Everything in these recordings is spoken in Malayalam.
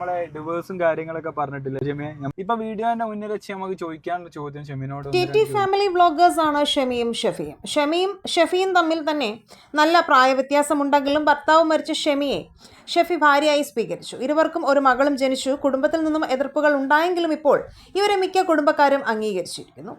നമ്മളെ ഡിവേഴ്സും കാര്യങ്ങളൊക്കെ പറഞ്ഞിട്ടില്ല ഷെമിയെ. ഇപ്പൊ വീഡിയോന്റെ മുന്നിൽ വെച്ച് നമുക്ക് ചോദിക്കാനുള്ള ചോദ്യം ഷെമിനോട്. ടി ഫാമിലി വ്ളോഗേഴ്സ് ആണ് ഷെമിയും ഷെഫിയും. ഷെഫിയും തമ്മിൽ തന്നെ നല്ല പ്രായവ്യത്യാസമുണ്ടെങ്കിലും ഭർത്താവ് മരിച്ച ഷെമിയെ ഷെഫി ഭാര്യയായി സ്വീകരിച്ചു. ഇരുവർക്കും ഒരു മകളും ജനിച്ചു. കുടുംബത്തിൽ നിന്നും എതിർപ്പുകൾ ഉണ്ടായെങ്കിലും ഇപ്പോൾ ഇവരെ മിക്ക കുടുംബക്കാരും അംഗീകരിച്ചിരിക്കുന്നു.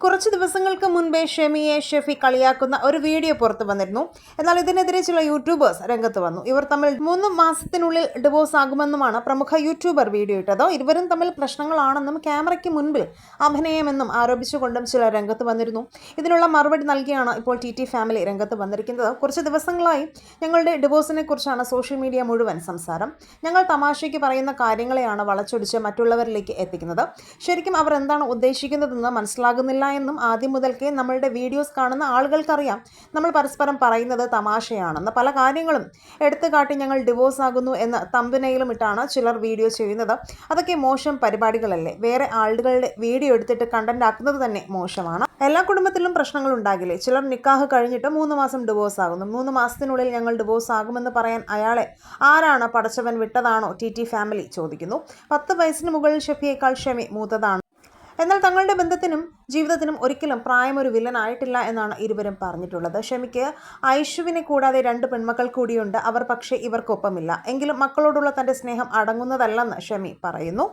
കുറച്ച് ദിവസങ്ങൾക്ക് മുൻപേ ഷെമിയെ ഷെഫി കളിയാക്കുന്ന ഒരു വീഡിയോ പുറത്തു വന്നിരുന്നു. എന്നാൽ ഇതിനെതിരെ ചില യൂട്യൂബേഴ്സ് രംഗത്ത് വന്നു. ഇവർ തമ്മിൽ 3 മാസത്തിനുള്ളിൽ ഡിവോഴ്സ് ആകുമെന്നുമാണ് പ്രമുഖ യൂട്യൂബർ വീഡിയോ ഇട്ടത്. ഇരുവരും തമ്മിൽ പ്രശ്നങ്ങളാണെന്നും ക്യാമറയ്ക്ക് മുൻപിൽ അഭിനയമെന്നും ആരോപിച്ചുകൊണ്ടും ചിലർ രംഗത്ത് വന്നിരുന്നു. ഇതിനുള്ള മറുപടി നൽകിയാണ് ഇപ്പോൾ ടി ഫാമിലി രംഗത്ത് വന്നിരിക്കുന്നത്. കുറച്ച് ദിവസങ്ങളായി ഞങ്ങളുടെ ഡിവോഴ്സിനെ കുറിച്ചാണ് സോഷ്യൽ മീഡിയ മുഴുവൻ സംസാരം. ഞങ്ങൾ തമാശയ്ക്ക് പറയുന്ന കാര്യങ്ങളെയാണ് വളച്ചൊടിച്ച് മറ്റുള്ളവരിലേക്ക് എത്തിക്കുന്നത്. ശരിക്കും അവർ എന്താണ് ഉദ്ദേശിക്കുന്നതെന്ന് മനസ്സിലാകുന്നില്ല എന്നും ആദ്യം മുതൽക്കേ നമ്മളുടെ വീഡിയോസ് കാണുന്ന ആളുകൾക്കറിയാം നമ്മൾ പരസ്പരം പറയുന്നത് തമാശയാണെന്ന്. പല കാര്യങ്ങളും എടുത്തു കാട്ടി ഞങ്ങൾ ഡിവോഴ്സ് ആകുന്നു എന്ന് തമ്പനയിലും ഇട്ടാണ് ചിലർ വീഡിയോ ചെയ്യുന്നത്. അതൊക്കെ മോശം പരിപാടികളല്ലേ? വേറെ ആളുകളുടെ വീഡിയോ എടുത്തിട്ട് കണ്ടന്റ് ആക്കുന്നത് തന്നെ മോശമാണ്. എല്ലാ കുടുംബത്തിലും പ്രശ്നങ്ങൾ ഉണ്ടാകില്ലേ? ചിലർ നിക്കാഹ് കഴിഞ്ഞിട്ട് 3 മാസം ഡിവോഴ്സ് ആകുന്നു. 3 മാസത്തിനുള്ളിൽ ഞങ്ങൾ ഡിവോഴ്സ് ആകുമെന്ന് പറയാൻ അയാളെ ആരാണ് പടച്ചവൻ വിട്ടതാണോ? ടി ഫാമിലി ചോദിക്കുന്നു. 10 വയസ്സിന് മുകളിൽ ഷെഫിയേക്കാൾ ഷെമി മൂത്തതാണ്. എന്നാൽ തങ്ങളുടെ ബന്ധത്തിനും ജീവിതത്തിനും ഒരിക്കലും പ്രായം ഒരു വില്ലനായിട്ടില്ല എന്നാണ് ഇരുവരും പറഞ്ഞിട്ടുള്ളത്. ഷെമിക്ക് ഐഷുവിനെ കൂടാതെ 2 പെൺമക്കൾ കൂടിയുണ്ട്. അവർ പക്ഷേ ഇവർക്കൊപ്പമില്ല. എങ്കിലും മക്കളോടുള്ള തൻ്റെ സ്നേഹം അടങ്ങുന്നതല്ലെന്ന് ഷെമി പറയുന്നു.